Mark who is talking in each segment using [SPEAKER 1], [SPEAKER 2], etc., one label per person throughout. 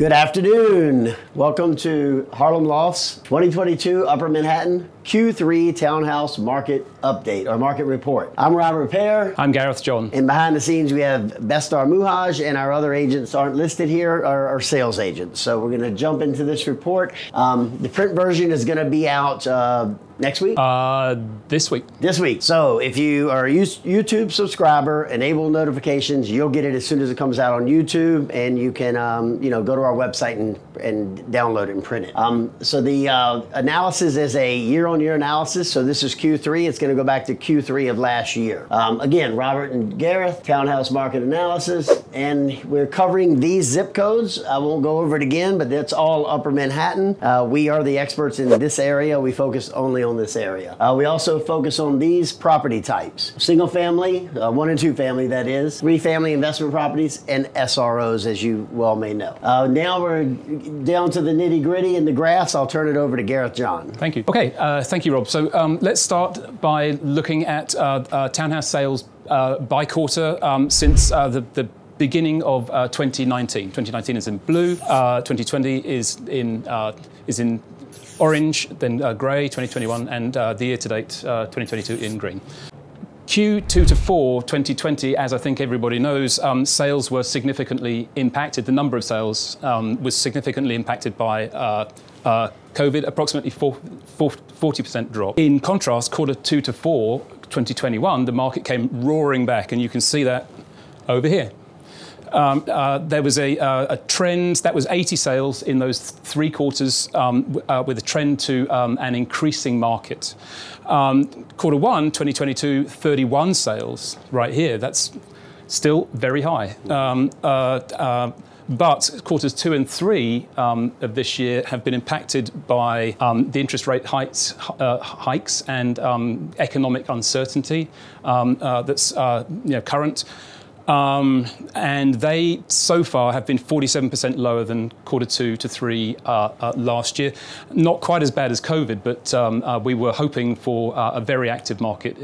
[SPEAKER 1] Good afternoon. Welcome to Harlem Lofts 2022 Upper Manhattan Q3 Townhouse Market Update or Market Report. I'm Robert Pear.
[SPEAKER 2] I'm Gareth John.
[SPEAKER 1] And behind the scenes we have Bestar Muhaj, and our other agents aren't listed here, are sales agents. So we're going to jump into this report. The print version is going to be out next week?
[SPEAKER 2] This week.
[SPEAKER 1] This week. So if you are a YouTube subscriber, enable notifications, you'll get it as soon as it comes out on YouTube, and you can go to our website and download it and print it. So the analysis is a year-on-year analysis. So this is Q3. It's going to go back to Q3 of last year. Again, Robert and Gareth, Townhouse Market Analysis, and we're covering these zip codes. I won't go over it again, but that's all Upper Manhattan. We are the experts in this area. We focus only on this area. We also focus on these property types: single family, 1 and 2 family, that is, 3 family investment properties, and SROs, as you well may know. Now we're down to the nitty gritty and the graphs. I'll turn it over to Gareth John.
[SPEAKER 2] Thank you. Okay, thank you, Rob. So let's start by looking at townhouse sales by quarter since the beginning of 2019. 2019 is in blue. 2020 is in orange, then grey, 2021, and the year-to-date 2022 in green. Q2 to 4, 2020, as I think everybody knows, sales were significantly impacted. The number of sales was significantly impacted by COVID, approximately 40% drop. In contrast, Q2 to 4, 2021, the market came roaring back, and you can see that over here. There was a trend, that was 80 sales in those 3 quarters with a trend to an increasing market. Q1, 2022, 31 sales right here. That's still very high. But quarters 2 and 3 of this year have been impacted by the interest rate hikes and economic uncertainty that's current. And they so far have been 47% lower than Q2 to 3 last year. Not quite as bad as COVID, but we were hoping for a very active market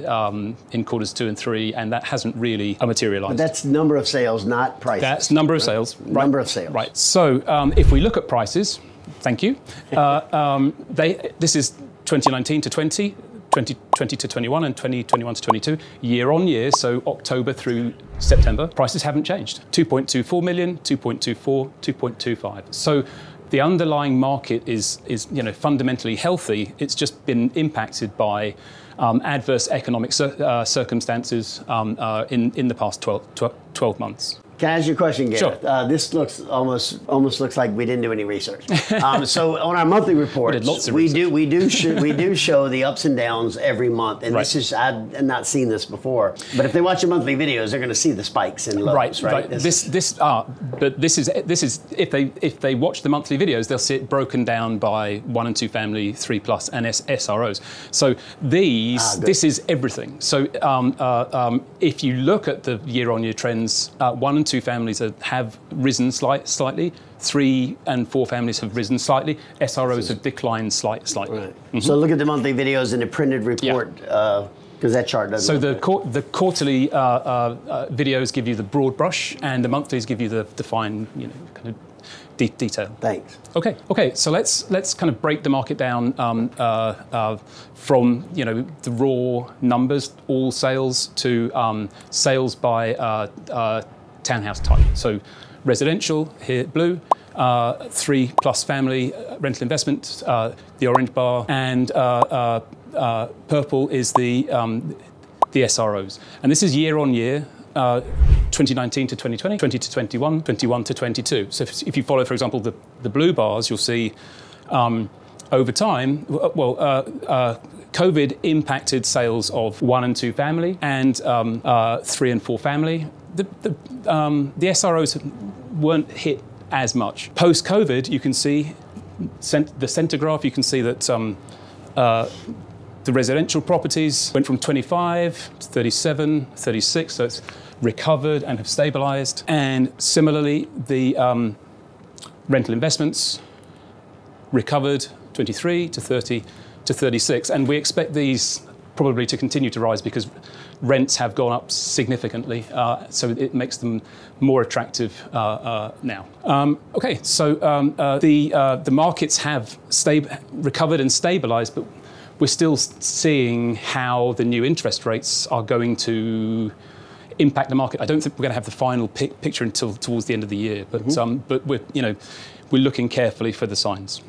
[SPEAKER 2] in quarters 2 and 3, and that hasn't really materialized.
[SPEAKER 1] But that's number of sales, not prices.
[SPEAKER 2] That's number of sales. Right.
[SPEAKER 1] Number of sales.
[SPEAKER 2] Right. So if we look at prices, thank you. This is 2019 to 20. 2020 to 21 and 2021 to 22, year on year, so October through September, prices haven't changed. 2.24 million, 2.24, 2.25. So the underlying market is fundamentally healthy. It's just been impacted by adverse economic circumstances in the past 12 months.
[SPEAKER 1] Can I ask you a question, Gareth?
[SPEAKER 2] Sure.
[SPEAKER 1] This looks almost looks like we didn't do any research. So on our monthly reports, we do show the ups and downs every month, and
[SPEAKER 2] right.
[SPEAKER 1] I've not seen this before. But if they watch the monthly videos, they're going to see the spikes and lows, right?
[SPEAKER 2] But this is if they watch the monthly videos, they'll see it broken down by 1 and 2 family, 3+ and SROs. So this is everything. So if you look at the year-on-year trends, 1 and 2 families have risen slightly. 3 and 4 families have risen slightly. SROs have declined slightly.
[SPEAKER 1] Right. Mm-hmm. So look at the monthly videos in the printed report, because that chart doesn't.
[SPEAKER 2] So the quarterly videos give you the broad brush, and the monthlies give you the fine, kind of detail.
[SPEAKER 1] Thanks.
[SPEAKER 2] Okay. So let's kind of break the market down from the raw numbers, all sales, to sales by townhouse type. So residential here, blue, 3+ family rental investment, the orange bar, and purple is the SROs. And this is year on year. 2019 to 2020, 20 to 21, 21 to 22. So if you follow, for example, the blue bars, you'll see over time, COVID impacted sales of 1 and 2 family and 3 and 4 family. The SROs weren't hit as much. Post-COVID, you can see the center graph. You can see that the residential properties went from 25 to 37, 36, so it's recovered and have stabilized. And similarly, the rental investments recovered 23 to 30 to 36. And we expect these probably to continue to rise because rents have gone up significantly, so it makes them more attractive now. Okay, so the markets have recovered and stabilized, but we're still seeing how the new interest rates are going to impact the market. I don't think we're going to have the final picture until towards the end of the year, but we're looking carefully for the signs.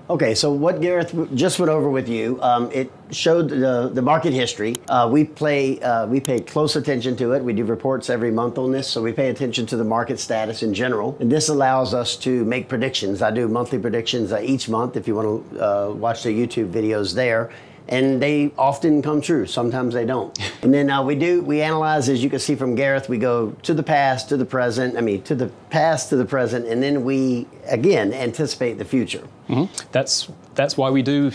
[SPEAKER 1] Okay, so what Gareth just went over with you, it showed the market history. We pay close attention to it. We do reports every month on this, so we pay attention to the market status in general. And this allows us to make predictions. I do monthly predictions each month if you want to watch the YouTube videos there. And they often come true. Sometimes they don't. And then we analyze, as you can see from Gareth, we go to the past, to the present, to the past, to the present, and then we, again, anticipate the future.
[SPEAKER 2] Mm-hmm. That's why we do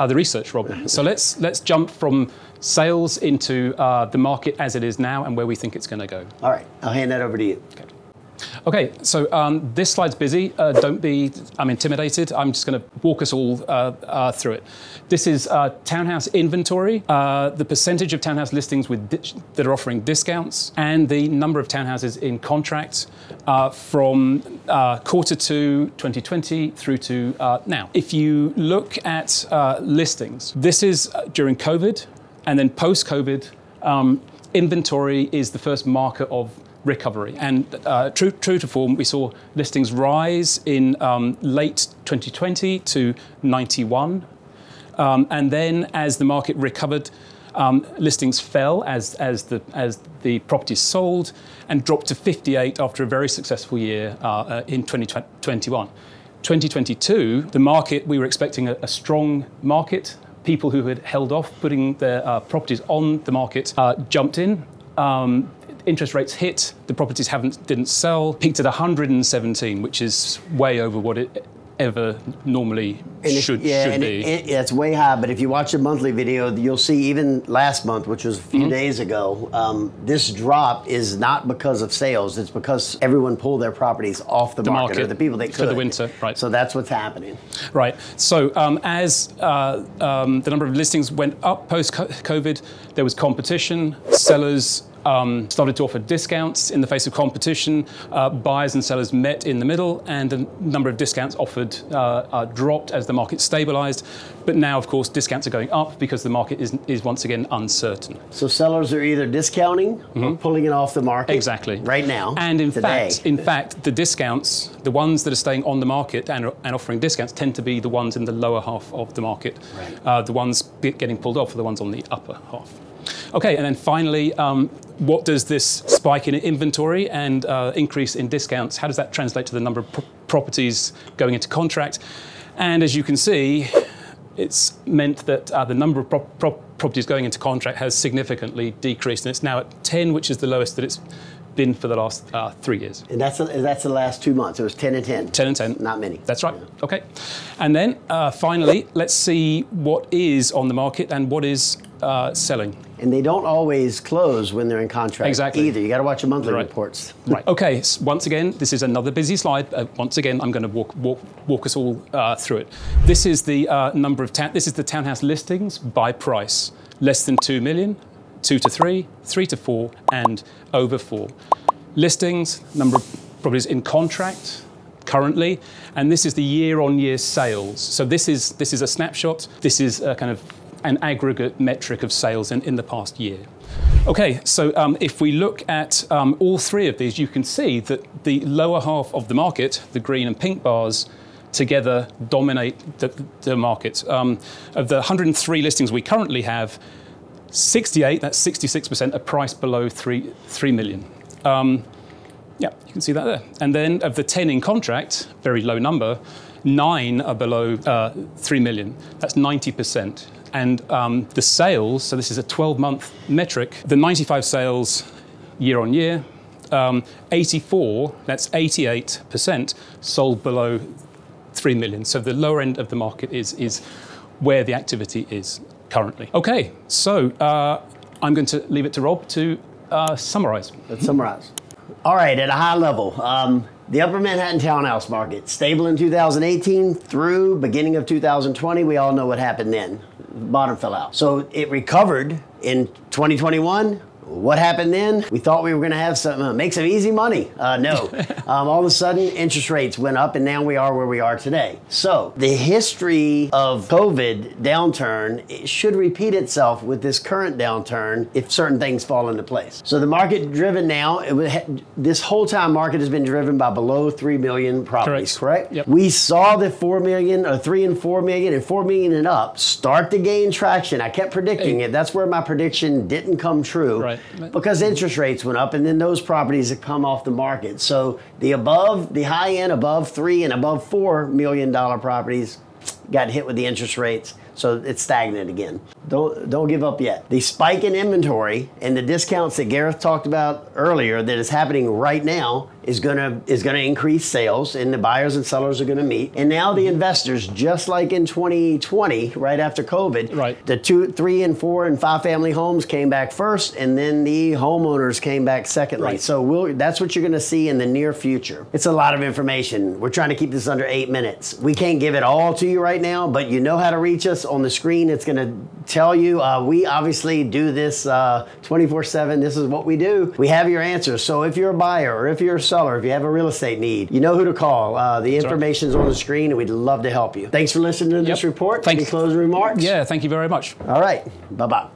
[SPEAKER 2] other research, Rob. So let's jump from sales into the market as it is now and where we think it's going to go.
[SPEAKER 1] All right, I'll hand that over to you.
[SPEAKER 2] Okay, so this slide's busy. Don't be intimidated. I'm just going to walk us all through it. This is townhouse inventory, the percentage of townhouse listings that are offering discounts, and the number of townhouses in contract from quarter 2 2020 through to now. If you look at listings, this is during COVID, and then post-COVID, inventory is the first marker of recovery. And true to form, we saw listings rise in late 2020 to 91. And then as the market recovered, listings fell as the properties sold and dropped to 58 after a very successful year in 2021. 2022, the market, we were expecting a strong market. People who had held off putting their properties on the market jumped in. Interest rates hit, the properties didn't sell, peaked at 117, which is way over what it ever normally should be.
[SPEAKER 1] It's way high, but if you watch the monthly video, you'll see even last month, which was a few days ago, this drop is not because of sales, it's because everyone pulled their properties off the market, or the people that could.
[SPEAKER 2] For the winter, right.
[SPEAKER 1] So that's what's happening.
[SPEAKER 2] Right, so as the number of listings went up post-COVID, there was competition, sellers started to offer discounts in the face of competition. Buyers and sellers met in the middle, and the number of discounts offered dropped as the market stabilized. But now, of course, discounts are going up because the market is once again uncertain.
[SPEAKER 1] So sellers are either discounting or pulling it off the market.
[SPEAKER 2] Exactly.
[SPEAKER 1] Right now.
[SPEAKER 2] And in fact, the discounts, the ones that are staying on the market and offering discounts, tend to be the ones in the lower half of the market. Right. The ones getting pulled off are the ones on the upper half. Okay, and then finally, what does this spike in inventory and increase in discounts, how does that translate to the number of properties going into contract? And as you can see, it's meant that the number of properties going into contract has significantly decreased, and it's now at 10, which is the lowest that it's been for the last 3 years.
[SPEAKER 1] And that's the last 2 months. It was 10 and 10.
[SPEAKER 2] 10 and 10.
[SPEAKER 1] Not many.
[SPEAKER 2] That's right. Yeah. Okay. And then finally, let's see what is on the market and what is selling.
[SPEAKER 1] And they don't always close when they're in contract
[SPEAKER 2] exactly.
[SPEAKER 1] either. You got to watch the monthly reports.
[SPEAKER 2] Right. Okay. So once again, this is another busy slide. Once again, I'm going to walk us all through it. This is the number of this is the townhouse listings by price: less than 2 million, 2 to 3, 3 to 4, and over 4. Listings, number of properties in contract currently, and this is the year-on-year sales. So this is a snapshot. This is a kind of an aggregate metric of sales in the past year. Okay, so if we look at all three of these, you can see that the lower half of the market, the green and pink bars, together dominate the market. Of the 103 listings we currently have, 68, that's 66%, are priced below 3 million. Yeah, you can see that there. And then of the 10 in contract, very low number, 9 are below 3 million. That's 90%. And the sales, so this is a 12-month metric, the 95 sales year on year, 84, that's 88%, sold below 3 million. So the lower end of the market is where the activity is currently. Okay, so I'm going to leave it to Rob to summarize.
[SPEAKER 1] Let's summarize. All right, at a high level, the Upper Manhattan townhouse market, stable in 2018 through beginning of 2020. We all know what happened then. bottom fell out. So it recovered in 2021. What happened then? We thought we were going to have some make some easy money. No. All of a sudden, interest rates went up, and now we are where we are today. So the history of COVID downturn, it should repeat itself with this current downturn if certain things fall into place. So the market driven now, this whole time market has been driven by below 3 million properties, correct?
[SPEAKER 2] Yep.
[SPEAKER 1] We saw the 4 million or 3 and 4 million and 4 million and up start to gain traction. I kept predicting it. That's where my prediction didn't come true.
[SPEAKER 2] Right.
[SPEAKER 1] Because interest rates went up, and then those properties have come off the market. So the high end, above $3 and above $4 million properties got hit with the interest rates. So it's stagnant again. Don't give up yet. The spike in inventory and the discounts that Gareth talked about earlier that is happening right now is gonna increase sales, and the buyers and sellers are gonna meet. And now the investors, just like in 2020, right after COVID,
[SPEAKER 2] right,
[SPEAKER 1] the 2, 3, and 4, and 5 family homes came back first, and then the homeowners came back secondly.
[SPEAKER 2] Right.
[SPEAKER 1] So that's what you're gonna see in the near future. It's a lot of information. We're trying to keep this under 8 minutes. We can't give it all to you right now, but you know how to reach us. On the screen, it's gonna tell you. We obviously do this 24/7. This is what we do. We have your answers. So if you're a buyer or if you're a seller, if you have a real estate need, you know who to call. The information's on the screen, and we'd love to help you. Thanks for listening to this report.
[SPEAKER 2] Thanks.
[SPEAKER 1] Any closing remarks?
[SPEAKER 2] Yeah, thank you very much.
[SPEAKER 1] All right. Bye-bye.